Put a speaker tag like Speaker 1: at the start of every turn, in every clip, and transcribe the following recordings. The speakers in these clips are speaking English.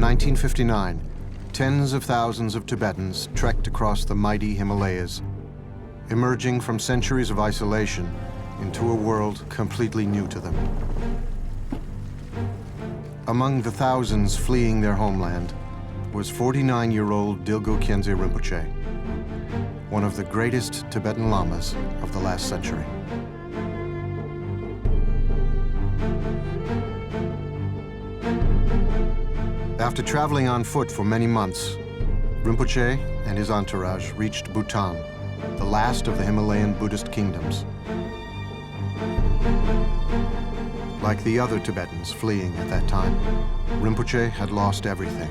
Speaker 1: 1959, tens of thousands of Tibetans trekked across the mighty Himalayas, emerging from centuries of isolation into a world completely new to them. Among the thousands fleeing their homeland was 49-year-old Dilgo Khyentse Rinpoche, one of the greatest Tibetan lamas of the last century. After traveling on foot for many months, Rinpoche and his entourage reached Bhutan, the last of the Himalayan Buddhist kingdoms. Like the other Tibetans fleeing at that time, Rinpoche had lost everything.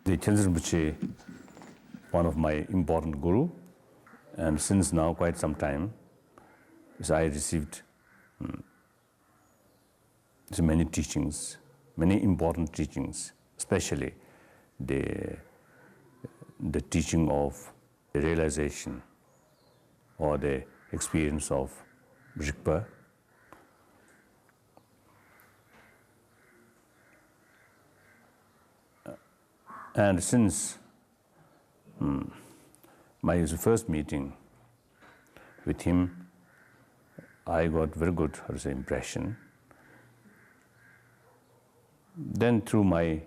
Speaker 2: The Khyentse Rinpoche, one of my important guru, and since now quite some time, I received so many teachings, many important teachings, especially the teaching of the realization or the experience of Rigpa. And since my first meeting with him, I got very good impression. Then through my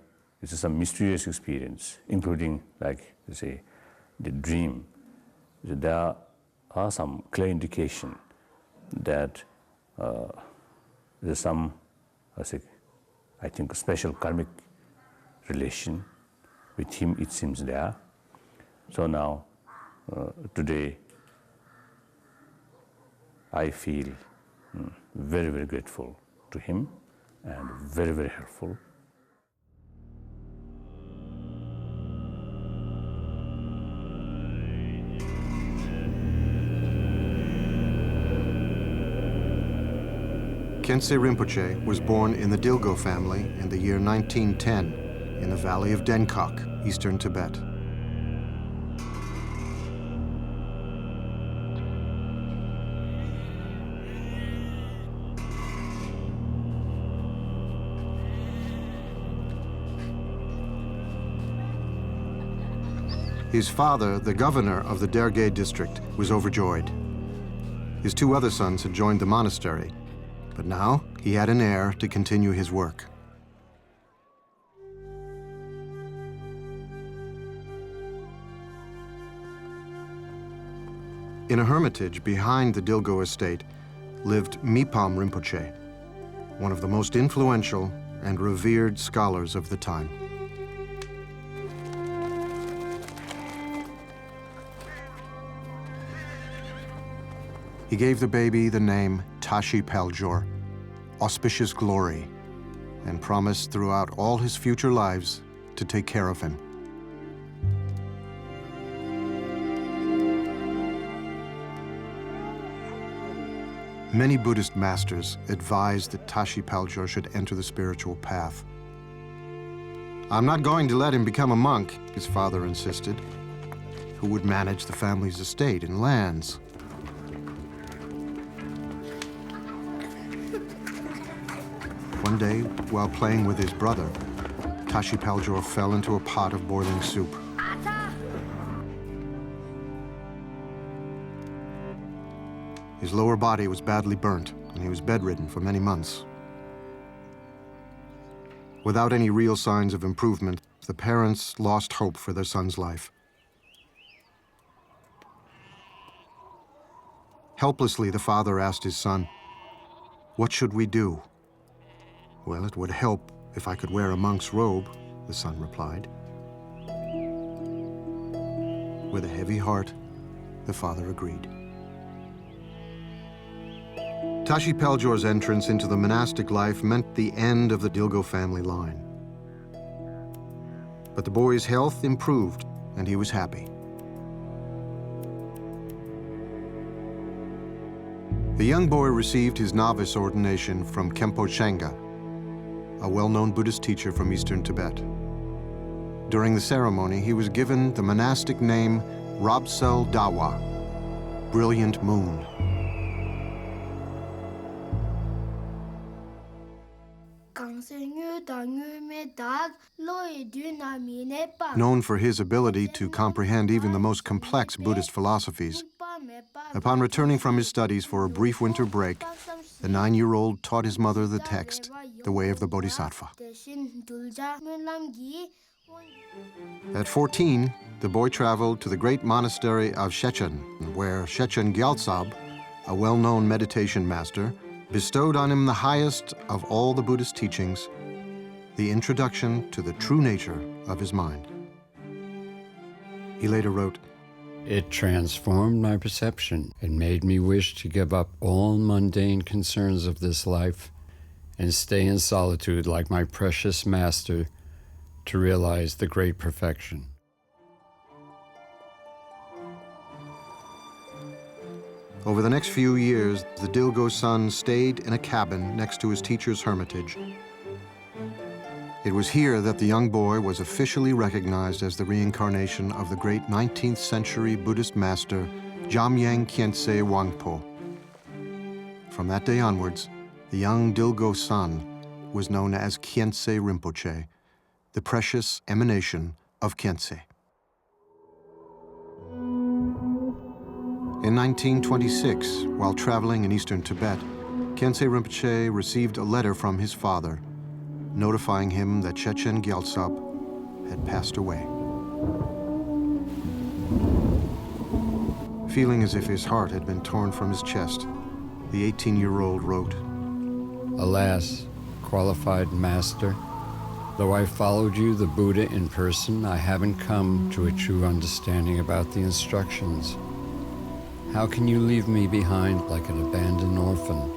Speaker 2: some mysterious experience, including the dream, there are some clear indication that there's some, I think, special karmic relation with him, it seems there. So now, today, I feel very, very grateful to him and very, very helpful.
Speaker 1: Khyentse Rinpoche was born in the Dilgo family in the year 1910 in the valley of Denkok, eastern Tibet. His father, the governor of the Derge district, was overjoyed. His two other sons had joined the monastery, but now he had an heir to continue his work. In a hermitage behind the Dilgo estate lived Mipam Rinpoche, one of the most influential and revered scholars of the time. He gave the baby the name Tashi Paljor, auspicious glory, and promised throughout all his future lives to take care of him. Many Buddhist masters advised that Tashi Paljor should enter the spiritual path. "I'm not going to let him become a monk," his father insisted. Who would manage the family's estate and lands? One day, while playing with his brother, Tashi Paljor fell into a pot of boiling soup. His lower body was badly burnt, and he was bedridden for many months. Without any real signs of improvement, the parents lost hope for their son's life. Helplessly, the father asked his son, "What should we do?" Well, it would help "If I could wear a monk's robe," the son replied. With a heavy heart, the father agreed. Tashi Paljor's entrance into the monastic life meant the end of the Dilgo family line. But the boy's health improved, and he was happy. The young boy received his novice ordination from Khenpo Shenga, a well-known Buddhist teacher from eastern Tibet. During the ceremony, he was given the monastic name Robsel Dawa, brilliant moon. Known for his ability to comprehend even the most complex Buddhist philosophies, upon returning from his studies for a brief winter break, the 9-year-old taught his mother the text, The Way of the Bodhisattva. At 14, the boy traveled to the great monastery of Shechen, where Shechen Gyaltsab, a well-known meditation master, bestowed on him the highest of all the Buddhist teachings, the introduction to the true nature of his mind. He later wrote,
Speaker 3: "It transformed my perception and made me wish to give up all mundane concerns of this life and stay in solitude like my precious master to realize the great perfection."
Speaker 1: Over the next few years, the Dilgo son stayed in a cabin next to his teacher's hermitage. It was here that the young boy was officially recognized as the reincarnation of the great 19th century Buddhist master, Jamyang Khyentse Wangpo. From that day onwards, the young Dilgo son was known as Khyentse Rinpoche, the precious emanation of Khyentse. In 1926, while traveling in eastern Tibet, Khyentse Rinpoche received a letter from his father, notifying him that Shechen Gyaltsab had passed away. Feeling as if his heart had been torn from his chest, the 18-year-old wrote,
Speaker 3: "Alas, qualified master, though I followed you, the Buddha, in person, I haven't come to a true understanding about the instructions. How can you leave me behind like an abandoned orphan?"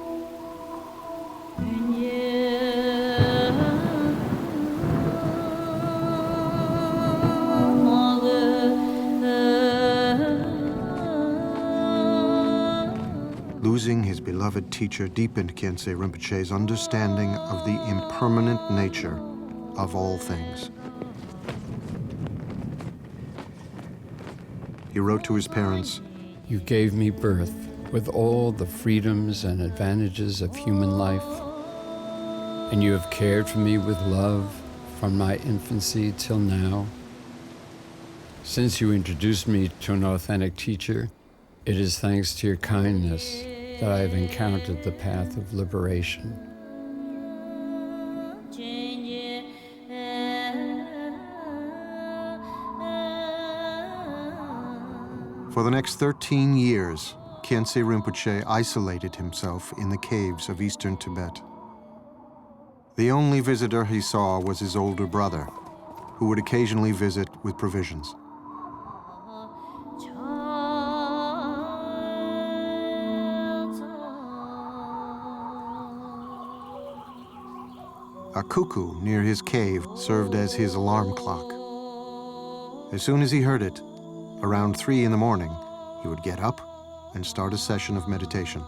Speaker 1: Losing his beloved teacher deepened Khyentse Rinpoche's understanding of the impermanent nature of all things. He wrote to his parents,
Speaker 3: "You gave me birth with all the freedoms and advantages of human life, and you have cared for me with love from my infancy till now. Since you introduced me to an authentic teacher, it is thanks to your kindness that I have encountered the path of liberation."
Speaker 1: For the next 13 years, Khyentse Rinpoche isolated himself in the caves of eastern Tibet. The only visitor he saw was his older brother, who would occasionally visit with provisions. A cuckoo near his cave served as his alarm clock. As soon as he heard it, around 3 in the morning, he would get up and start a session of meditation.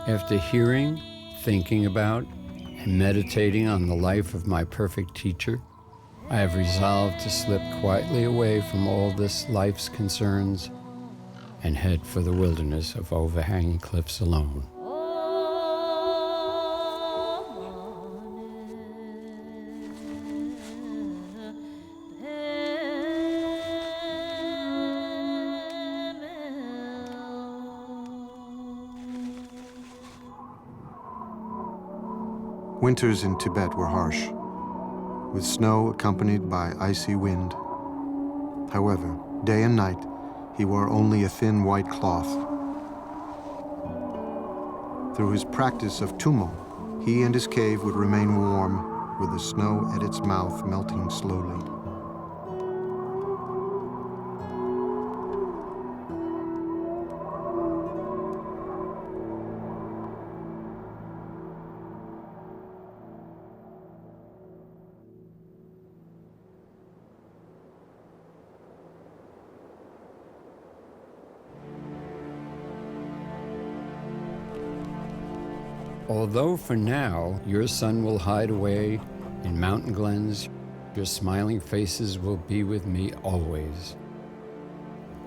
Speaker 3: After hearing, thinking about, and meditating on the life of my perfect teacher, I have resolved to slip quietly away from all this life's concerns and head for the wilderness of overhanging cliffs alone.
Speaker 1: Winters in Tibet were harsh, with snow accompanied by icy wind. However, day and night, he wore only a thin white cloth. Through his practice of tummo, he and his cave would remain warm, with the snow at its mouth melting slowly.
Speaker 3: Although for now your sun will hide away in mountain glens, your smiling faces will be with me always.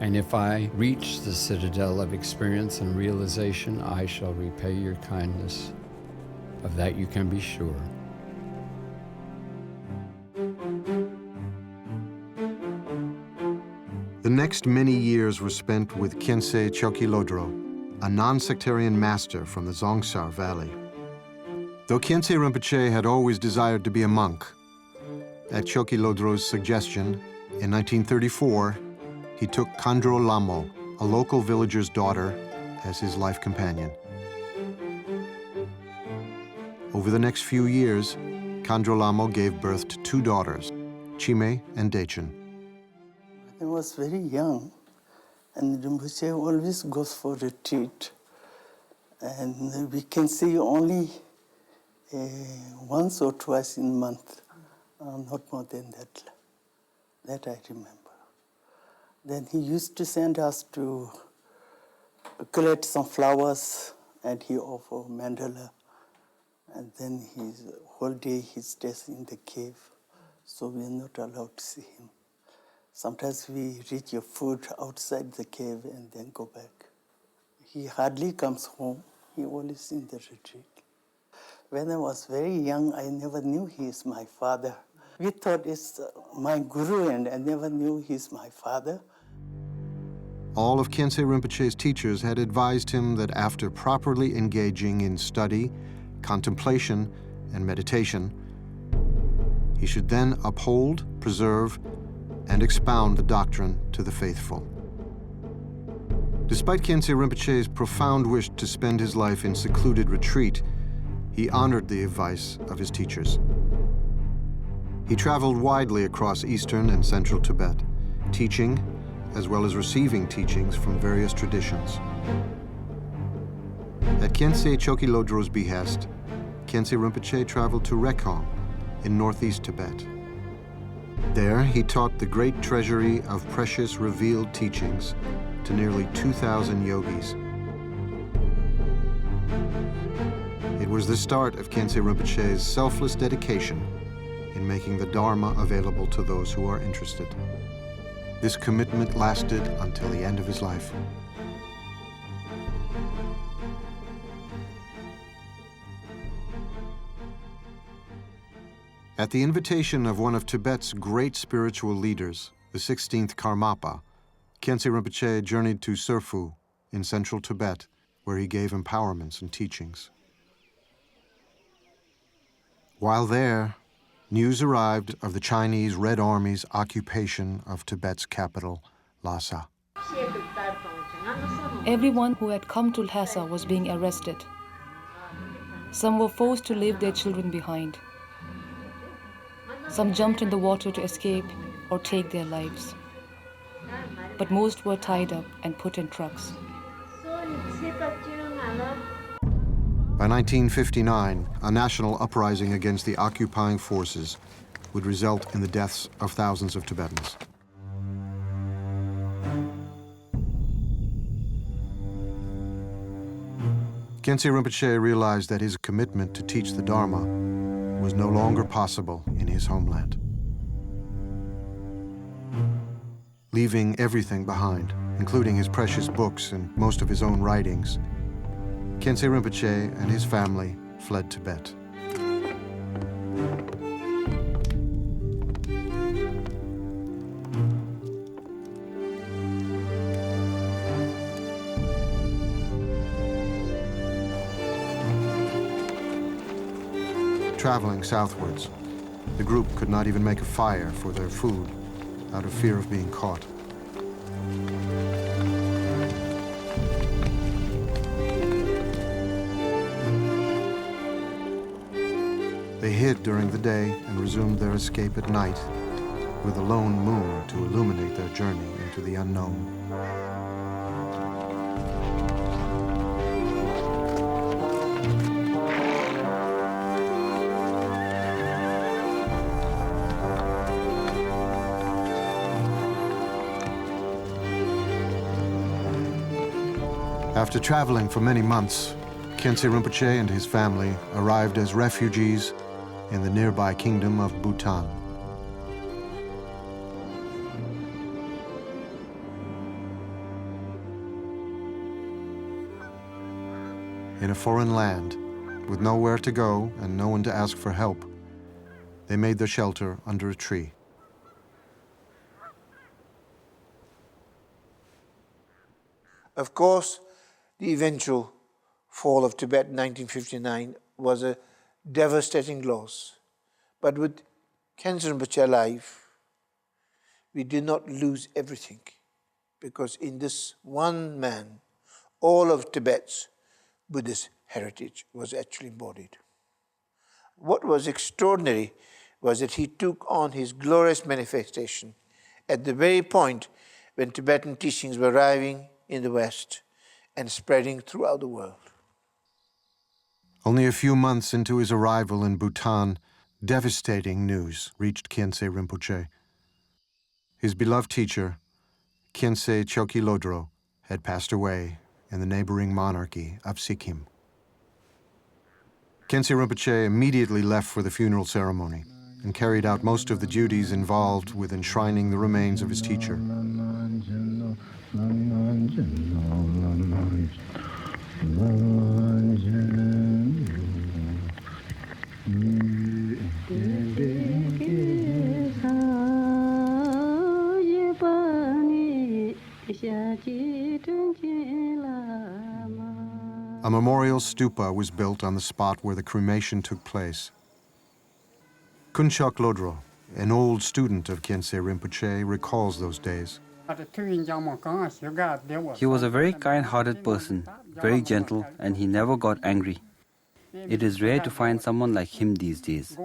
Speaker 3: And if I reach the citadel of experience and realization, I shall repay your kindness. Of that you can be sure.
Speaker 1: The next many years were spent with Khyentse Chokling, a non-sectarian master from the Zongsar Valley. Though Khyentse Rinpoche had always desired to be a monk, at Chokling suggestion, in 1934, he took Khandro Lamo, a local villager's daughter, as his life companion. Over the next few years, Khandro Lamo gave birth to 2 daughters, Chime and Dechen.
Speaker 4: I was very young, and Rinpoche always goes for retreat. And we can see only once or twice in a month, not more than that. That I remember. Then he used to send us to collect some flowers, and he offered mandala. And then his whole day he stays in the cave, so we are not allowed to see him. Sometimes we reach your food outside the cave and then go back. He hardly comes home. He always in the retreat. When I was very young, I never knew he is my father. We thought it's my guru, and I never knew he's my father.
Speaker 1: All of Khyentse Rinpoche's teachers had advised him that after properly engaging in study, contemplation, and meditation, he should then uphold, preserve, and expound the doctrine to the faithful. Despite Khyentse Rinpoche's profound wish to spend his life in secluded retreat, he honored the advice of his teachers. He traveled widely across eastern and central Tibet, teaching as well as receiving teachings from various traditions. At Khyentse Chokling's behest, Khyentse Rinpoche traveled to Rekhong in northeast Tibet. There, he taught the great treasury of precious revealed teachings to nearly 2,000 yogis. It was the start of Khyentse Rinpoche's selfless dedication in making the Dharma available to those who are interested. This commitment lasted until the end of his life. At the invitation of one of Tibet's great spiritual leaders, the 16th Karmapa, Khyentse Rinpoche journeyed to Serphu in central Tibet, where he gave empowerments and teachings. While there, news arrived of the Chinese Red Army's occupation of Tibet's capital, Lhasa.
Speaker 5: Everyone who had come to Lhasa was being arrested. Some were forced to leave their children behind. Some jumped in the water to escape or take their lives. But most were tied up and put in trucks.
Speaker 1: By 1959, a national uprising against the occupying forces would result in the deaths of thousands of Tibetans. Khyentse Rinpoche realized that his commitment to teach the Dharma was no longer possible in his homeland. Leaving everything behind, including his precious books and most of his own writings, Khyentse Rinpoche and his family fled Tibet. Traveling southwards, the group could not even make a fire for their food out of fear of being caught. hid during the day and resumed their escape at night, with a lone moon to illuminate their journey into the unknown. After traveling for many months, Khyentse Rinpoche and his family arrived as refugees in the nearby kingdom of Bhutan. In a foreign land, with nowhere to go and no one to ask for help, they made their shelter under a tree.
Speaker 6: Of course, the eventual fall of Tibet in 1959 was a devastating loss. But with Khyentse Rinpoche alive, we did not lose everything, because in this one man, all of Tibet's Buddhist heritage was actually embodied. What was extraordinary was that he took on his glorious manifestation at the very point when Tibetan teachings were arriving in the West and spreading throughout the world.
Speaker 1: Only a few months into his arrival in Bhutan, devastating news reached Khyentse Rinpoche. His beloved teacher, Khyentse Chokling, had passed away in the neighboring monarchy of Sikkim. Khyentse Rinpoche immediately left for the funeral ceremony and carried out most of the duties involved with enshrining the remains of his teacher. A memorial stupa was built on the spot where the cremation took place. Kunchok Lodro, an old student of Khyentse Rinpoche, recalls those days.
Speaker 7: He was a very kind-hearted person, very gentle, and he never got angry. It is rare to find someone like him these days.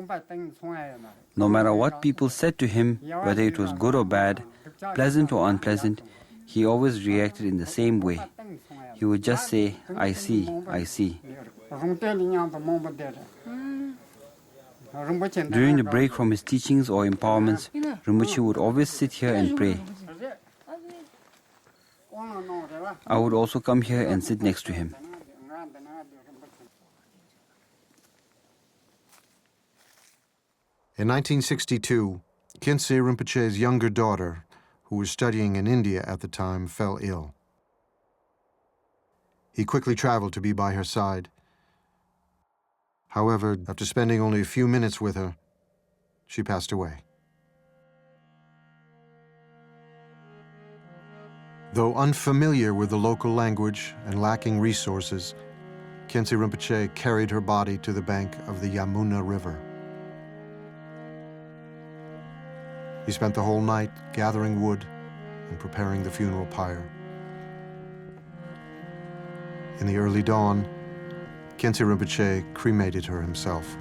Speaker 7: No matter what people said to him, whether it was good or bad, pleasant or unpleasant, he always reacted in the same way. He would just say, "I see, I see." During the break from his teachings or empowerments, Rinpoche would always sit here and pray. I would also come here and sit next to him.
Speaker 1: In 1962, Khyentse Rinpoche's younger daughter, who was studying in India at the time, fell ill. He quickly traveled to be by her side. However, after spending only a few minutes with her, she passed away. Though unfamiliar with the local language and lacking resources, Khyentse Rinpoche carried her body to the bank of the Yamuna River. He spent the whole night gathering wood and preparing the funeral pyre. In the early dawn, Khyentse Rinpoche cremated her himself.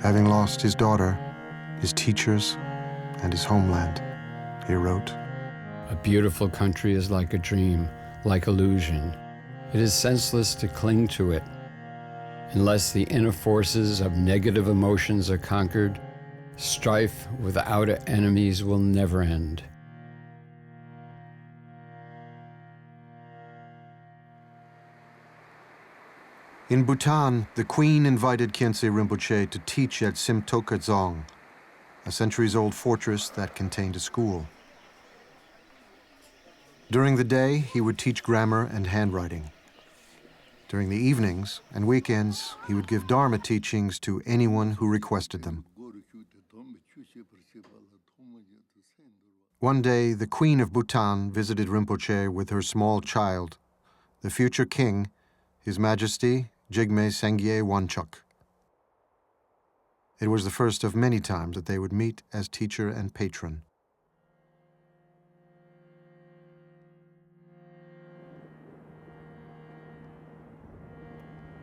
Speaker 1: Having lost his daughter, his teachers, and his homeland, he wrote,
Speaker 3: A beautiful country is like a dream, like illusion. It is senseless to cling to it. Unless the inner forces of negative emotions are conquered, strife with outer enemies will never end.
Speaker 1: In Bhutan, the Queen invited Khyentse Rinpoche to teach at Simtoka Dzong, a centuries-old fortress that contained a school. During the day, he would teach grammar and handwriting. During the evenings and weekends, he would give Dharma teachings to anyone who requested them. One day, the Queen of Bhutan visited Rinpoche with her small child, the future king, His Majesty Jigme Sangye Wanchuk. It was the first of many times that they would meet as teacher and patron.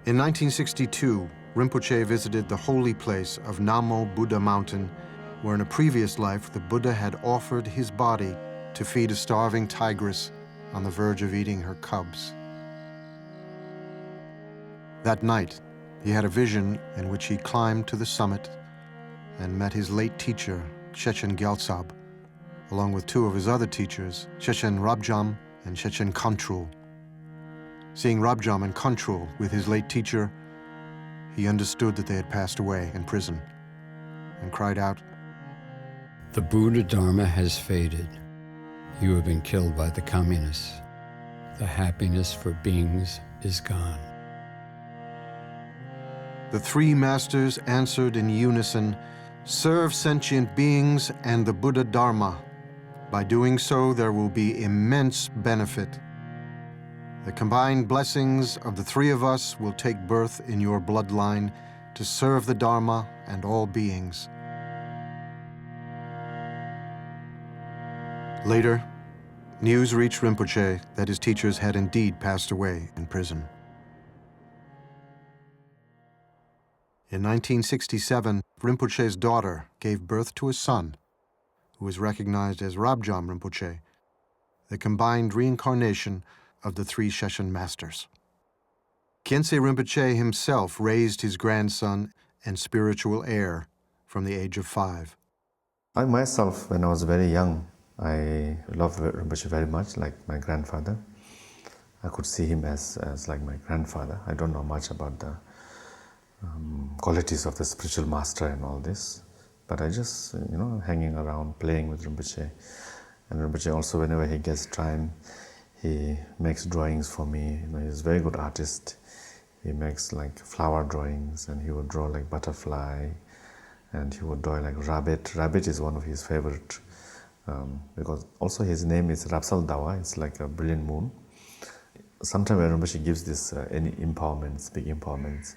Speaker 1: In 1962, Rinpoche visited the holy place of Namo Buddha Mountain, where in a previous life the Buddha had offered his body to feed a starving tigress on the verge of eating her cubs. That night, he had a vision in which he climbed to the summit and met his late teacher, Chechen Gyaltsab, along with two of his other teachers, Chechen Rabjam and Chechen Kantrul. Seeing Rabjam and Kantrul with his late teacher, he understood that they had passed away in prison and cried out,
Speaker 3: The Buddha Dharma has faded. You have been killed by the communists. The happiness for beings is gone.
Speaker 1: The three masters answered in unison, Serve sentient beings and the Buddha Dharma. By doing so, there will be immense benefit. The combined blessings of the three of us will take birth in your bloodline to serve the Dharma and all beings. Later, news reached Rinpoche that his teachers had indeed passed away in prison. In 1967, Rinpoche's daughter gave birth to a son, who was recognized as Rabjam Rinpoche, the combined reincarnation of the three Chechen masters. Khyentse Rinpoche himself raised his grandson and spiritual heir from the age of 5.
Speaker 8: I myself, when I was very young, I loved Rinpoche very much, like my grandfather. I could see him as like my grandfather. I don't know much about the qualities of the spiritual master and all this, but I just, hanging around, playing with Rinpoche. And Rinpoche also, whenever he gets time, he makes drawings for me. He's a very good artist. He makes like flower drawings, and he would draw like butterfly, and he would draw like rabbit. Rabbit is one of his favorite, because also his name is Rapsal Dawa. It's like a brilliant moon. Sometimes when Rinpoche gives this any empowerments, big empowerments,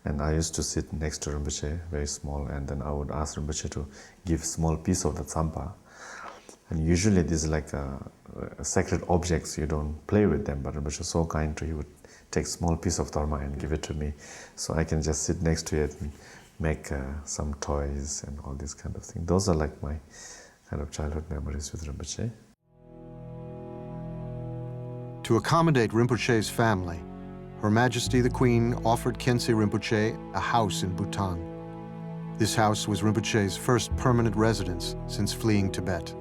Speaker 8: and I used to sit next to Rinpoche, very small, and then I would ask Rinpoche to give small piece of the tsampa. And usually these are like sacred objects, you don't play with them, but Rinpoche is so kind to, he would take small piece of dharma and give it to me, so I can just sit next to it and make some toys and all these kind of things. Those are like my kind of childhood memories with Rinpoche.
Speaker 1: To accommodate Rinpoche's family, Her Majesty the Queen offered Khyentse Rinpoche a house in Bhutan. This house was Rinpoche's first permanent residence since fleeing Tibet.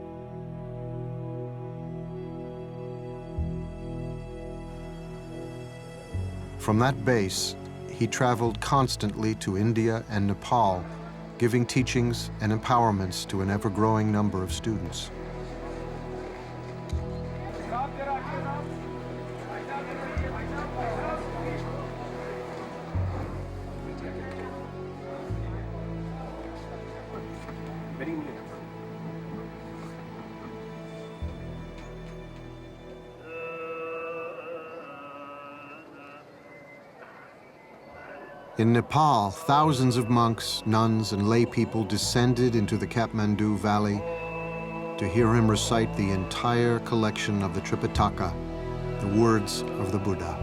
Speaker 1: From that base, he traveled constantly to India and Nepal, giving teachings and empowerments to an ever-growing number of students. In Nepal, thousands of monks, nuns, and lay people descended into the Kathmandu Valley to hear him recite the entire collection of the Tripitaka, the words of the Buddha.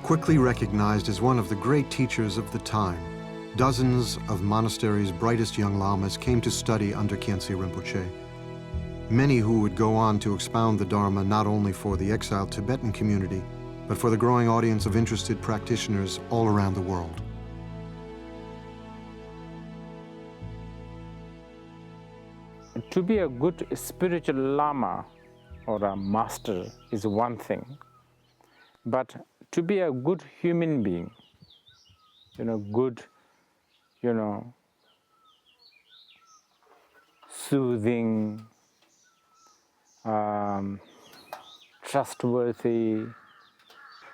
Speaker 1: Quickly recognized as one of the great teachers of the time, dozens of monasteries' brightest young lamas came to study under Khyentse Rinpoche. Many who would go on to expound the Dharma not only for the exiled Tibetan community, but for the growing audience of interested practitioners all around the world.
Speaker 9: To be a good spiritual Lama or a master is one thing, but to be a good human being, good, soothing, trustworthy,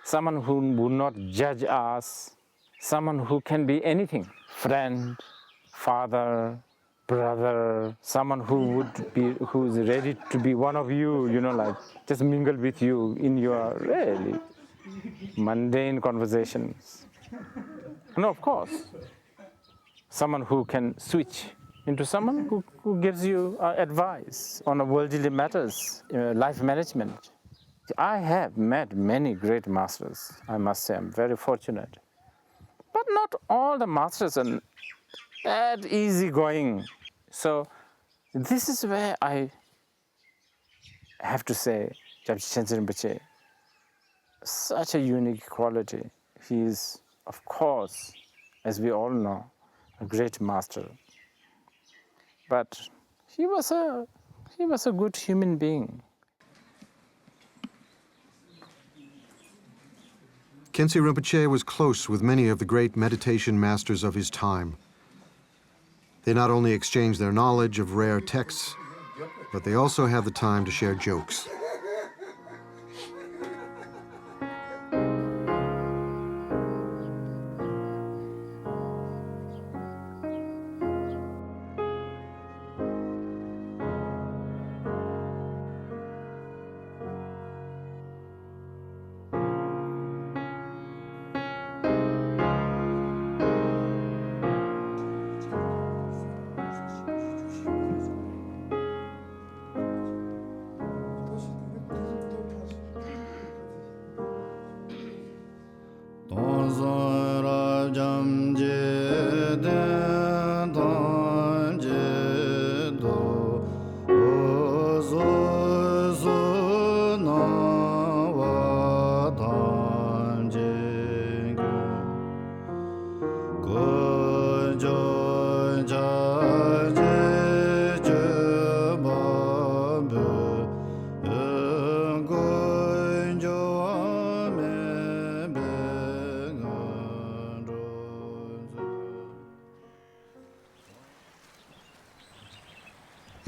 Speaker 9: someone who would not judge us, someone who can be anything, friend, father, brother, someone who is ready to be one of you, like just mingle with you in your really mundane conversations. And of course, someone who can switch into someone who gives you advice on worldly matters, life management. I have met many great masters, I must say. I'm very fortunate. But not all the masters are that easygoing. So this is where I have to say, Gyaltsen Khyentse Rinpoche, such a unique quality. He is, of course, as we all know, a great master. But he was a good human being.
Speaker 1: Khyentse Rinpoche was close with many of the great meditation masters of his time. They not only exchanged their knowledge of rare texts, but they also had the time to share jokes.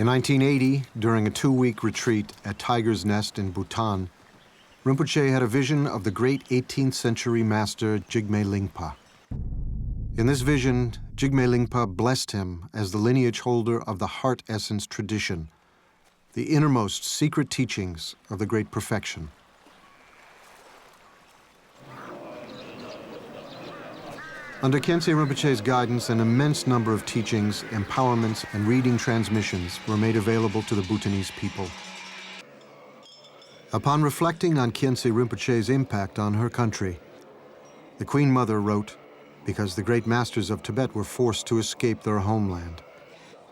Speaker 1: In 1980, during a 2-week retreat at Tiger's Nest in Bhutan, Rinpoche had a vision of the great 18th century master Jigme Lingpa. In this vision, Jigme Lingpa blessed him as the lineage holder of the heart essence tradition, the innermost secret teachings of the great perfection. Under Khyentse Rinpoche's guidance, an immense number of teachings, empowerments, and reading transmissions were made available to the Bhutanese people. Upon reflecting on Khyentse Rinpoche's impact on her country, the Queen Mother wrote, because the great masters of Tibet were forced to escape their homeland,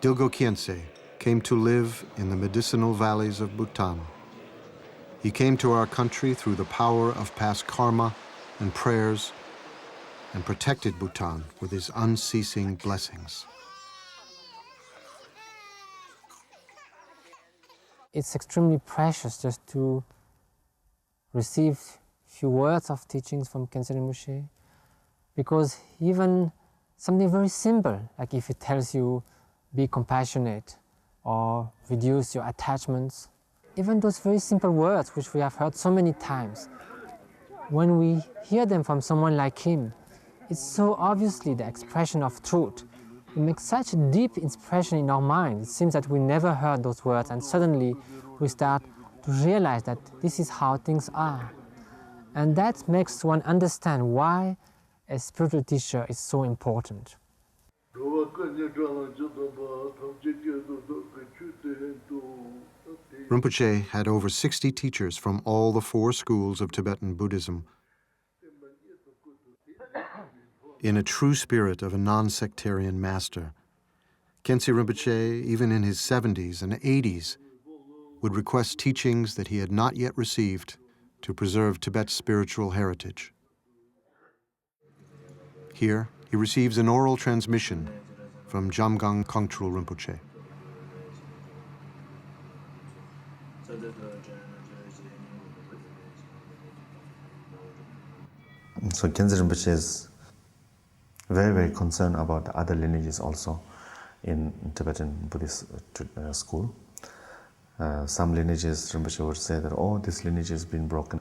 Speaker 1: Dilgo Khyentse came to live in the medicinal valleys of Bhutan. He came to our country through the power of past karma and prayers, and protected Bhutan with his unceasing blessings.
Speaker 10: It's extremely precious just to receive few words of teachings from Khyentse Rinpoche, because even something very simple, like if it tells you be compassionate or reduce your attachments, even those very simple words which we have heard so many times, when we hear them from someone like him, it's so obviously the expression of truth. It makes such a deep impression in our mind. It seems that we never heard those words, and suddenly we start to realize that this is how things are. And that makes one understand why a spiritual teacher is so important.
Speaker 1: Rinpoche had over 60 teachers from all the 4 schools of Tibetan Buddhism. In a true spirit of a non-sectarian master, Khyentse Rinpoche, even in his 70s and 80s, would request teachings that he had not yet received to preserve Tibet's spiritual heritage. Here, he receives an oral transmission from Jamgang Kongtrul Rinpoche.
Speaker 8: So Khyentse Rinpoche is very, very concerned about the other lineages also in Tibetan Buddhist school. Some lineages, Rinpoche would say that, oh, this lineage has been broken.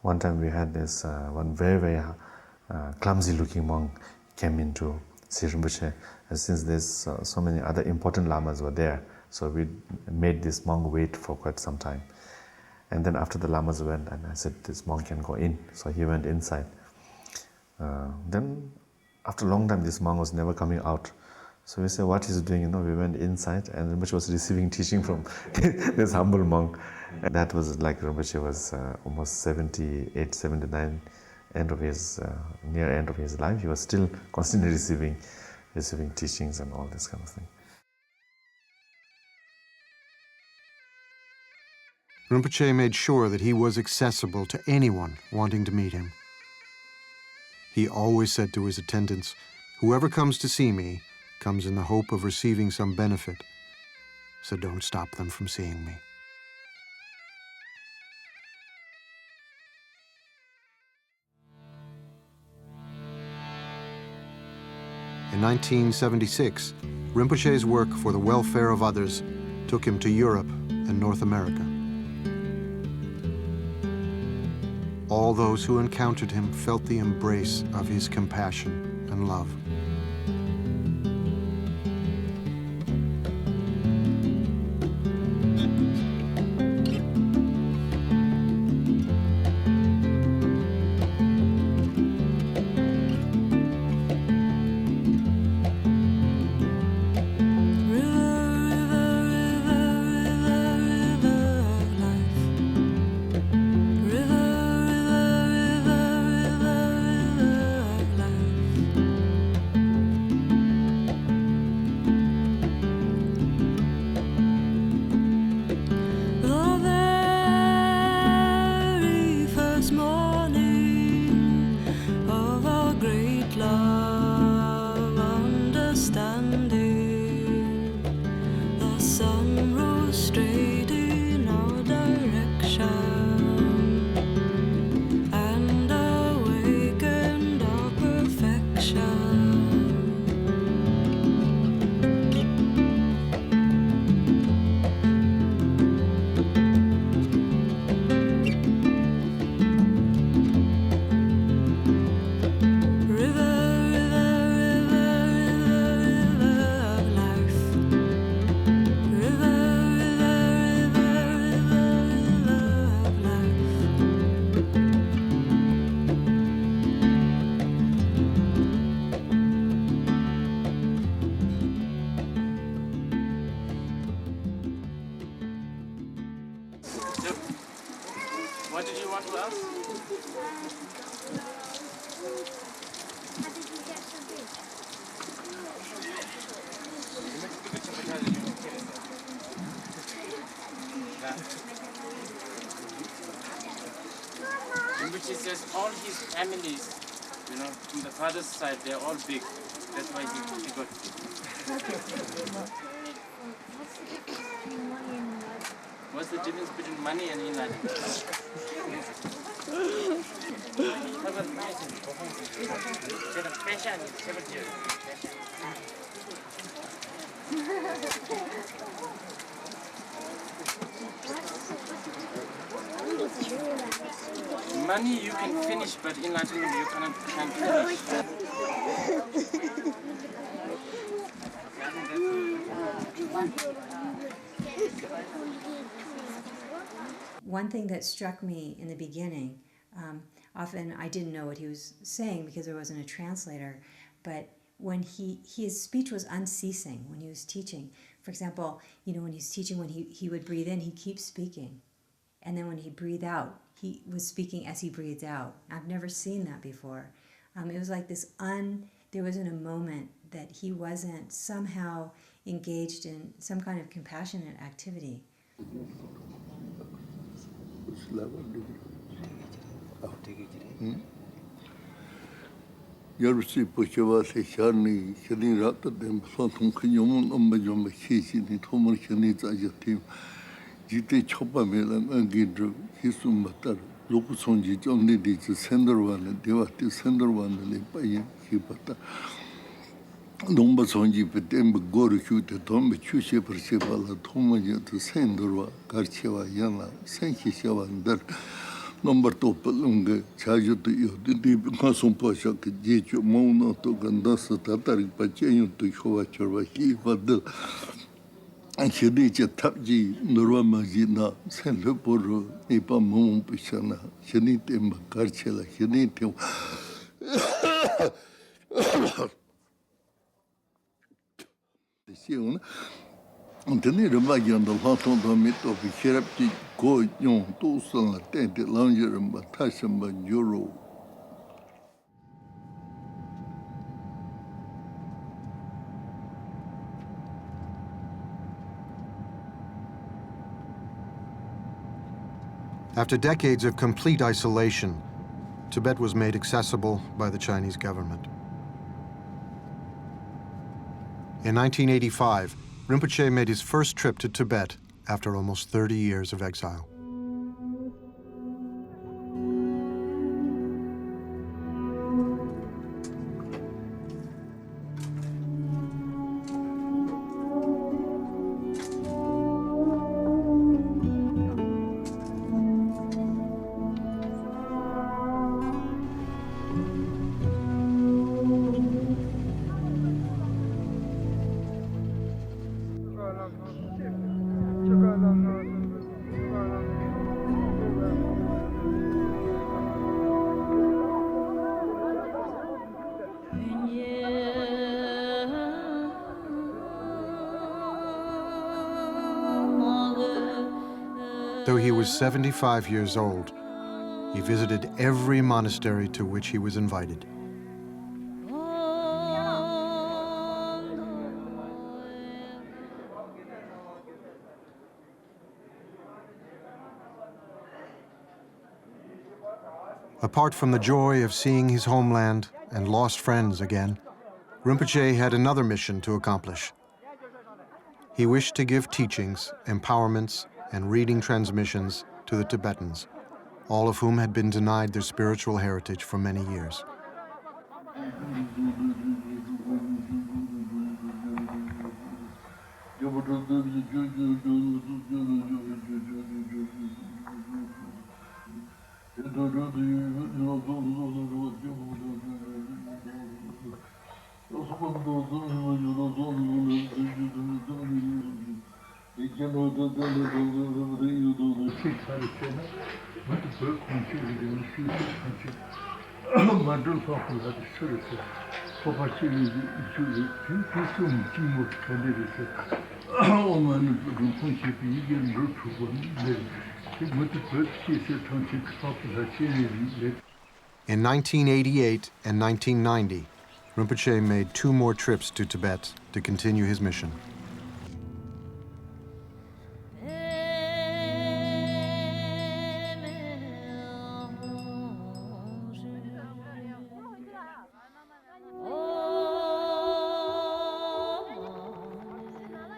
Speaker 8: One time we had this one very, very clumsy looking monk came in to see Rinpoche, and since there's so many other important lamas were there, so we made this monk wait for quite some time. And then after the lamas went, and I said, this monk can go in. So he went inside. Then after a long time, this monk was never coming out. So we said, what he's doing, we went inside and Rinpoche was receiving teaching from this humble monk. And that was like Rinpoche was almost 78, 79, near end of his life. He was still constantly receiving teachings and all this kind of thing.
Speaker 1: Rinpoche made sure that he was accessible to anyone wanting to meet him. He always said to his attendants, "Whoever comes to see me comes in the hope of receiving some benefit, so don't stop them from seeing me." In 1976, Rinpoche's work for the welfare of others took him to Europe and North America. All those who encountered him felt the embrace of his compassion and love.
Speaker 9: What did you want to ask?
Speaker 11: How did you get so big?
Speaker 9: Which is just all his families, from the father's side, they're all big. That's why he got big. What's the difference between money and enlightenment? Money you can finish, but enlightenment you can't finish.
Speaker 12: One thing that struck me in the beginning, often I didn't know what he was saying because there wasn't a translator, but when his speech was unceasing when he was teaching. For example, when he's teaching, when he would breathe in, he'd keep speaking. And then when he breathed out, he was speaking as he breathed out. I've never seen that before. It was like there wasn't a moment that he wasn't somehow engaged in some kind of compassionate activity.
Speaker 13: Yarsi Pochava Shani, Shani Rata, them Sotum Kinyamun, Umbajum, Shishini, Tomar Shanita Yatim, Jite Chopa Milan, and Gidru, Hisum Batar, Lokusonji, only the sender one, and Devati sender one, and Lepayan, Hipata. Domba Sonji, Petem, Goru, the Tomba Chushe, Persevala, Tomaja, the Sendorwa, Karcheva, Yana, Senki Shavandar. Number Topalunga, Chajo to you, the deep Masum Pasha, Jicho, Mona to Gandasa, Tatari, Pacheño to Chovachova, Vadel, and Shadicha Tapji, Nuramazina, San Leporo, Nipa Mum Pishana, Shanitim, Karchela, Shanitim.
Speaker 1: After decades of complete isolation, Tibet was made accessible by the Chinese government. In 1985, Rinpoche made his first trip to Tibet after almost 30 years of exile. Though he was 75 years old, he visited every monastery to which he was invited. Apart from the joy of seeing his homeland and lost friends again, Rinpoche had another mission to accomplish. He wished to give teachings, empowerments, and reading transmissions to the Tibetans, all of whom had been denied their spiritual heritage for many years. In 1988 and 1990, Rinpoche made 2 more trips to Tibet to continue his mission.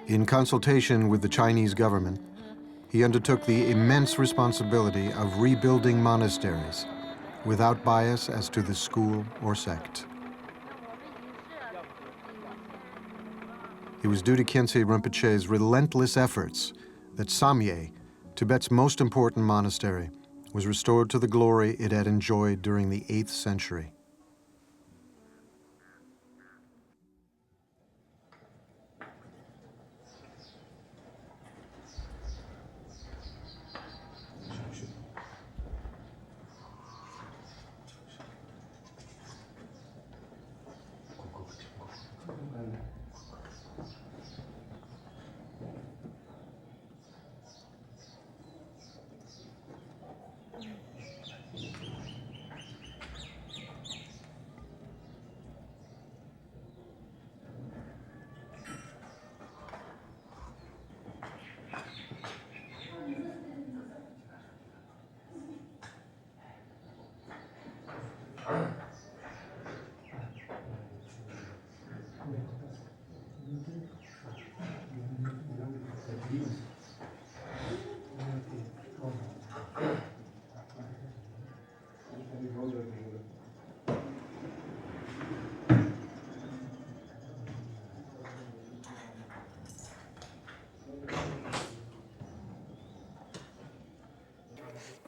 Speaker 1: In consultation with the Chinese government, he undertook the immense responsibility of rebuilding monasteries without bias as to the school or sect. It was due to Khyentse Rinpoche's relentless efforts that Samye, Tibet's most important monastery, was restored to the glory it had enjoyed during the 8th century.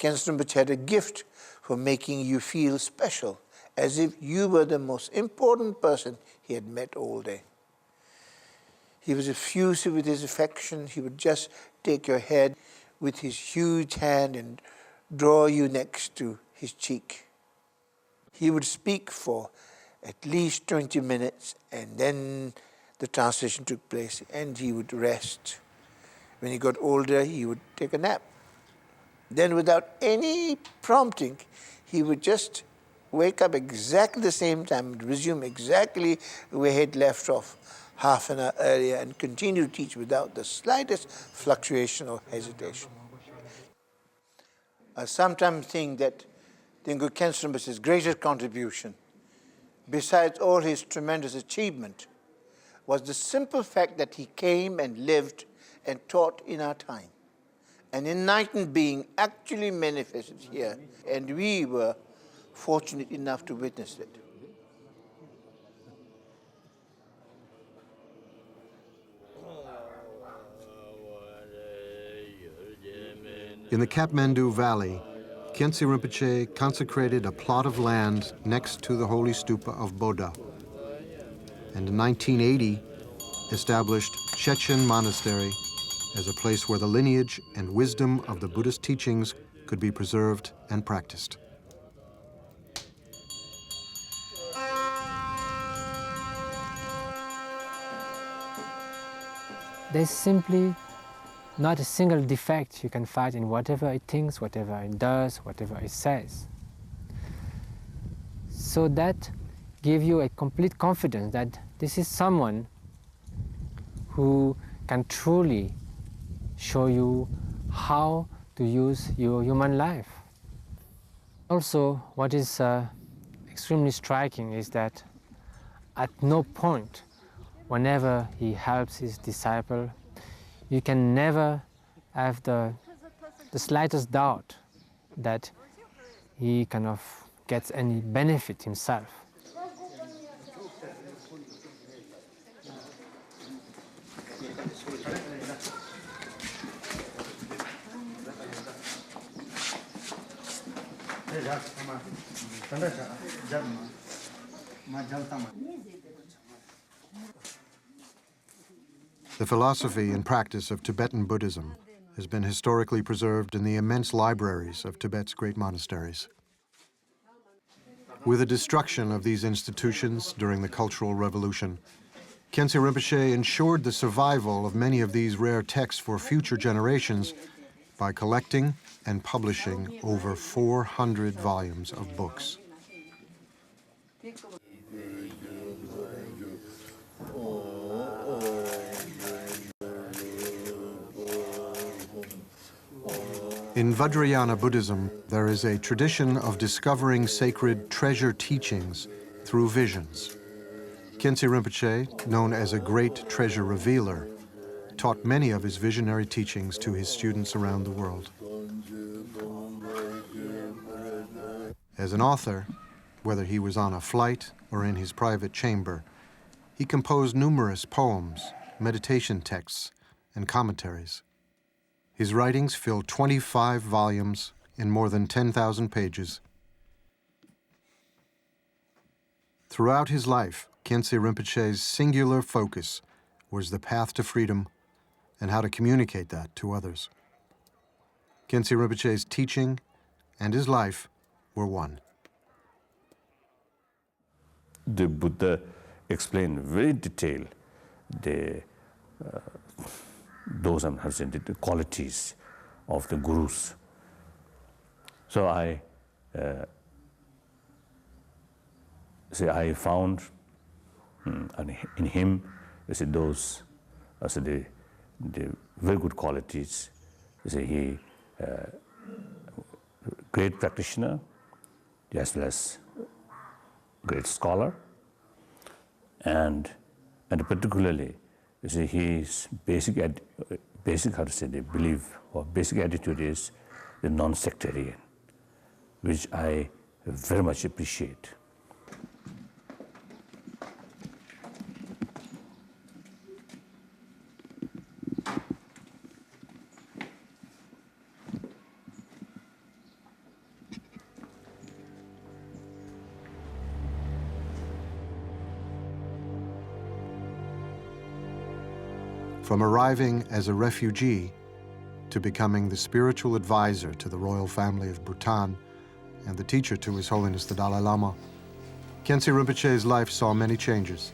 Speaker 6: Khyentse Rinpoche had a gift for making you feel special, as if you were the most important person he had met all day. He was effusive with his affection. He would just take your head with his huge hand and draw you next to his cheek. He would speak for at least 20 minutes, and then the translation took place, and he would rest. When he got older, he would take a nap. Then without any prompting, he would just wake up exactly the same time and resume exactly where he had left off half an hour earlier and continue to teach without the slightest fluctuation or hesitation. I sometimes think that Dilgo Khyentse Rinpoche's greatest contribution, besides all his tremendous achievement, was the simple fact that he came and lived and taught in our time. An enlightened being actually manifested here, and we were fortunate enough to witness it.
Speaker 1: In the Kathmandu Valley, Khyentse Rinpoche consecrated a plot of land next to the holy stupa of Bodha, and in 1980 established Shechen Monastery as a place where the lineage and wisdom of the Buddhist teachings could be preserved and practiced.
Speaker 10: There's simply not a single defect you can find in whatever it thinks, whatever it does, whatever it says. So that gives you a complete confidence that this is someone who can truly show you how to use your human life. Also, what is extremely striking is that at no point, whenever he helps his disciple, you can never have the slightest doubt that he kind of gets any benefit himself.
Speaker 1: The philosophy and practice of Tibetan Buddhism has been historically preserved in the immense libraries of Tibet's great monasteries. With the destruction of these institutions during the Cultural Revolution, Khyentse Rinpoche ensured the survival of many of these rare texts for future generations by collecting and publishing over 400 volumes of books. In Vajrayana Buddhism, there is a tradition of discovering sacred treasure teachings through visions. Khyentse Rinpoche, known as a great treasure revealer, taught many of his visionary teachings to his students around the world. As an author, whether he was on a flight or in his private chamber, he composed numerous poems, meditation texts, and commentaries. His writings fill 25 volumes in more than 10,000 pages. Throughout his life, Khyentse Rinpoche's singular focus was the path to freedom and how to communicate that to others. Khyentse Rinpoche's teaching and his life were one.
Speaker 2: The Buddha explained very detailed the qualities of the gurus. So I found in him those the very good qualities. He great practitioner as well as great scholar, and particularly his basic belief or basic attitude is the non-sectarian, which I very much appreciate.
Speaker 1: From arriving as a refugee to becoming the spiritual advisor to the royal family of Bhutan and the teacher to His Holiness the Dalai Lama, Khyentse Rinpoche's life saw many changes.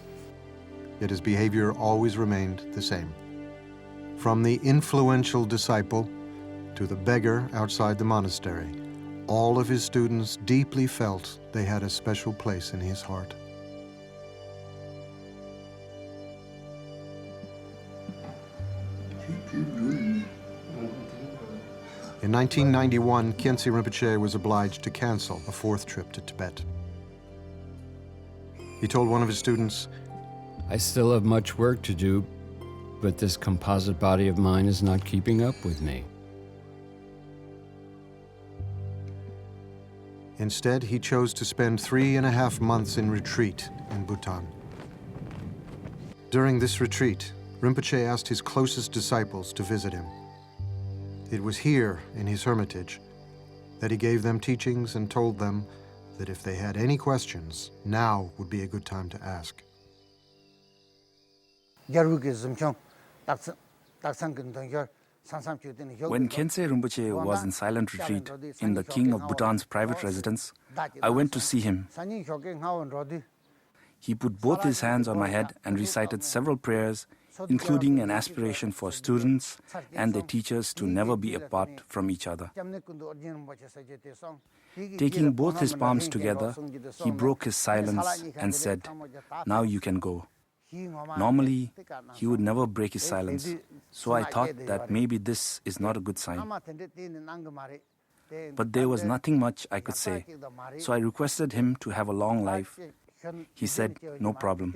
Speaker 1: yet his behavior always remained the same. From the influential disciple to the beggar outside the monastery, all of his students deeply felt they had a special place in his heart. In 1991, Khyentse Rinpoche was obliged to cancel a fourth trip to Tibet. He told one of his students,
Speaker 3: I still have much work to do, but this composite body of mine is not keeping up with me.
Speaker 1: Instead, he chose to spend 3.5 months in retreat in Bhutan. During this retreat, Rinpoche asked his closest disciples to visit him. It was here, in his hermitage, that he gave them teachings and told them that if they had any questions, now would be a good time to ask.
Speaker 14: When Khyentse Rinpoche was in silent retreat in the king of Bhutan's private residence, I went to see him. He put both his hands on my head and recited several prayers, including an aspiration for students and their teachers to never be apart from each other. Taking both his palms together, he broke his silence and said, "Now you can go." Normally, he would never break his silence, so I thought that maybe this is not a good sign. But there was nothing much I could say, so I requested him to have a long life. He said, "No problem."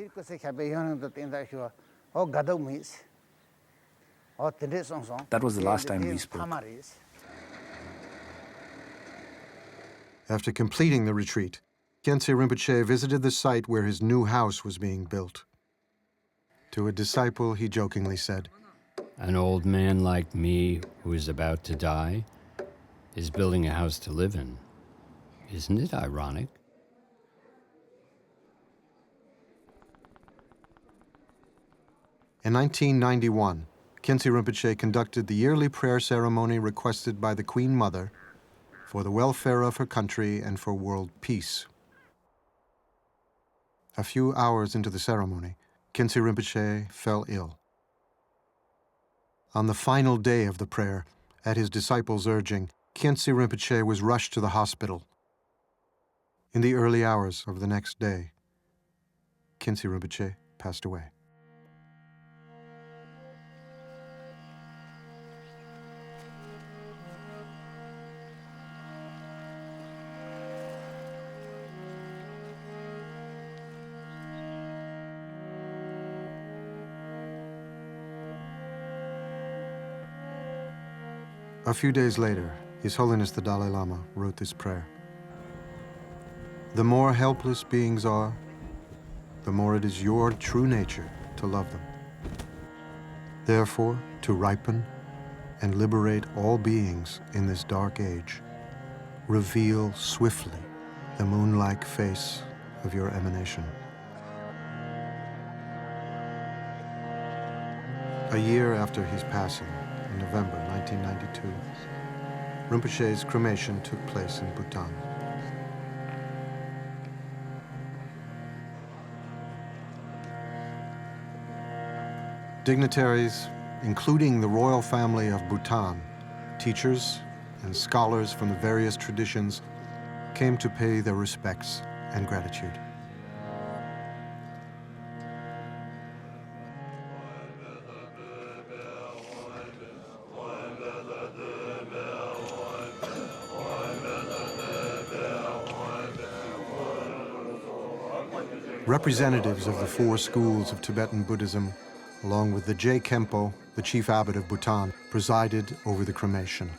Speaker 14: That was the last time we spoke.
Speaker 1: After completing the retreat, Khyentse Rinpoche visited the site where his new house was being built. To a disciple, he jokingly said,
Speaker 3: An old man like me who is about to die is building a house to live in. Isn't it ironic?
Speaker 1: In 1991, Khyentse Rinpoche conducted the yearly prayer ceremony requested by the Queen Mother for the welfare of her country and for world peace. A few hours into the ceremony, Khyentse Rinpoche fell ill. On the final day of the prayer, at his disciples' urging, Khyentse Rinpoche was rushed to the hospital. In the early hours of the next day, Khyentse Rinpoche passed away. A few days later, His Holiness the Dalai Lama wrote this prayer. The more helpless beings are, the more it is your true nature to love them. Therefore, to ripen and liberate all beings in this dark age, reveal swiftly the moon-like face of your emanation. A year after his passing, in November 1992, Rinpoche's cremation took place in Bhutan. Dignitaries, including the royal family of Bhutan, teachers and scholars from the various traditions, came to pay their respects and gratitude. Representatives of the four schools of Tibetan Buddhism, along with the Je Khenpo, the chief abbot of Bhutan, presided over the cremation.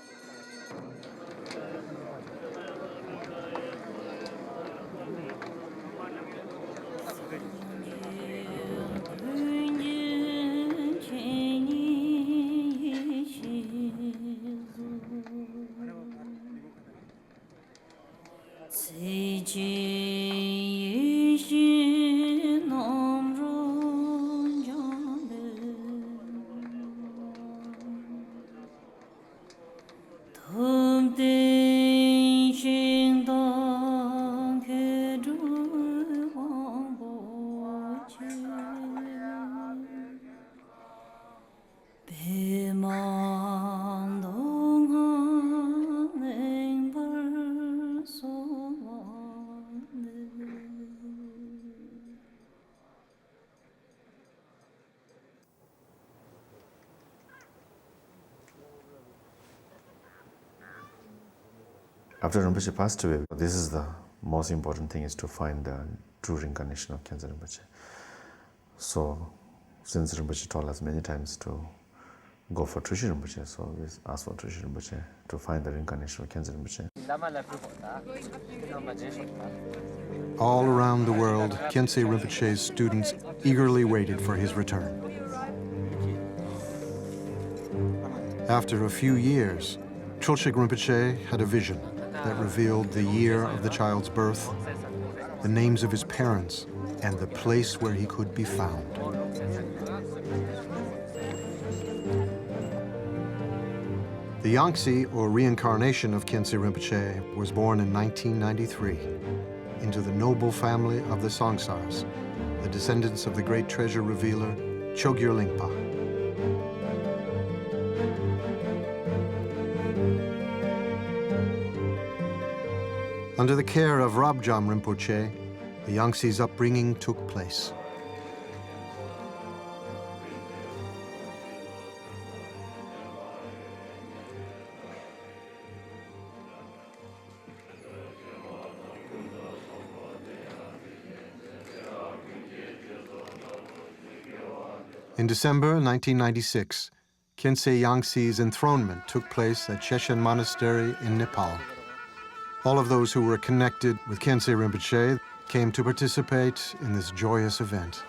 Speaker 8: After Rinpoche passed away, this is the most important thing, is to find the true reincarnation of Khyentse Rinpoche. So, since Rinpoche told us many times to go for Trishul Rinpoche, so we asked for Trishul Rinpoche to find the reincarnation of Khyentse Rinpoche.
Speaker 1: All around the world, Khyentse Rinpoche's students eagerly waited for his return. After a few years, Chokling Rinpoche had a vision that revealed the year of the child's birth, the names of his parents, and the place where he could be found. The Yangtze, or reincarnation of Khyentse Rinpoche, was born in 1993 into the noble family of the Songsars, the descendants of the great treasure revealer Chogyur Lingpa. Under the care of Rabjam Rinpoche, the Yangtze's upbringing took place. In December 1996, Khyentse Yangtze's enthronement took place at Chechen Monastery in Nepal. All of those who were connected with Khyentse Rinpoche came to participate in this joyous event.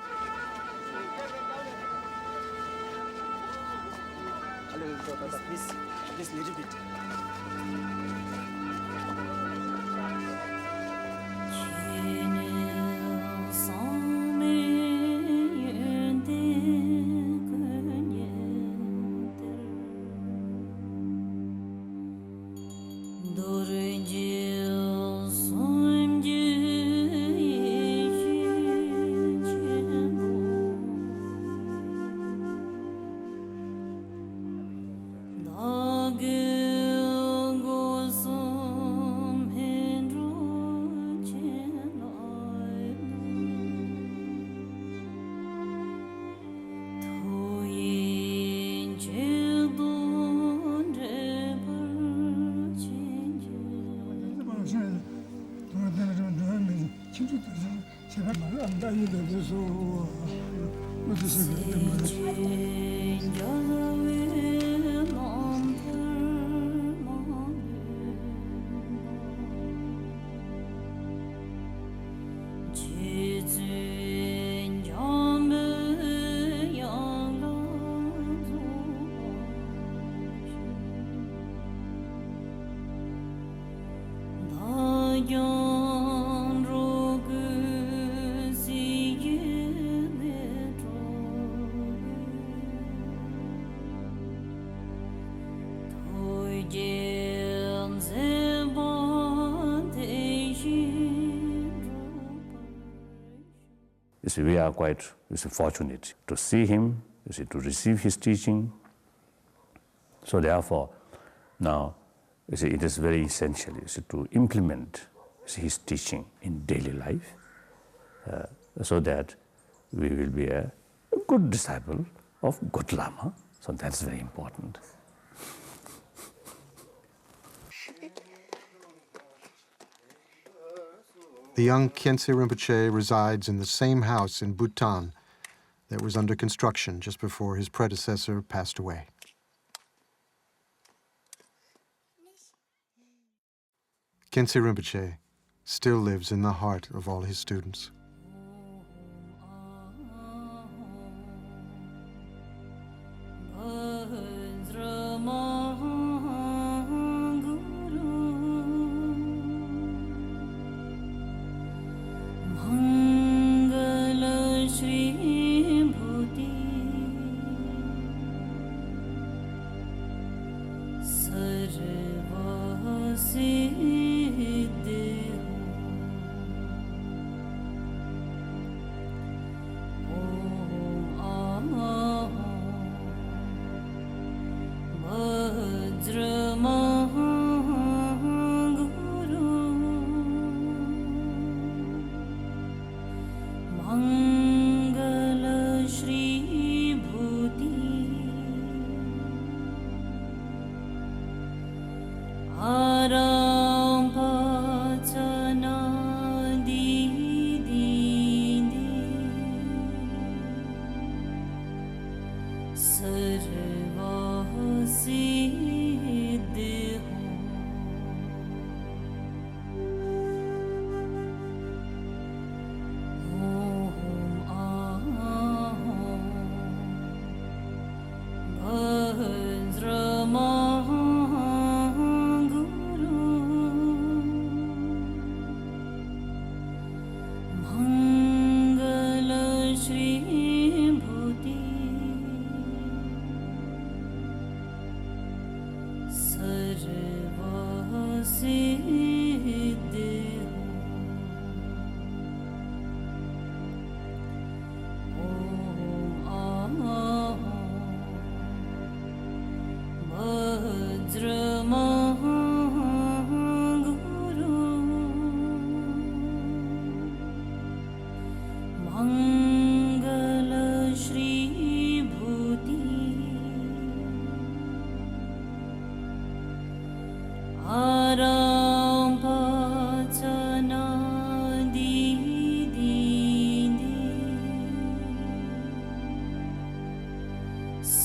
Speaker 2: We are quite fortunate to see him, to receive his teaching. So therefore, now it is very essential to implement his teaching in daily life so that we will be a good disciple of good Lama. So that's very important.
Speaker 1: The young Khyentse Rinpoche resides in the same house in Bhutan that was under construction just before his predecessor passed away. Khyentse Rinpoche still lives in the heart of all his students.
Speaker 15: Ara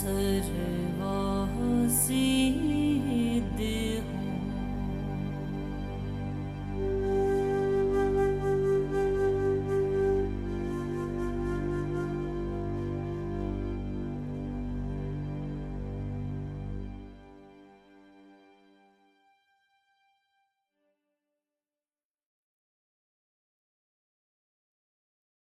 Speaker 15: Sarvasi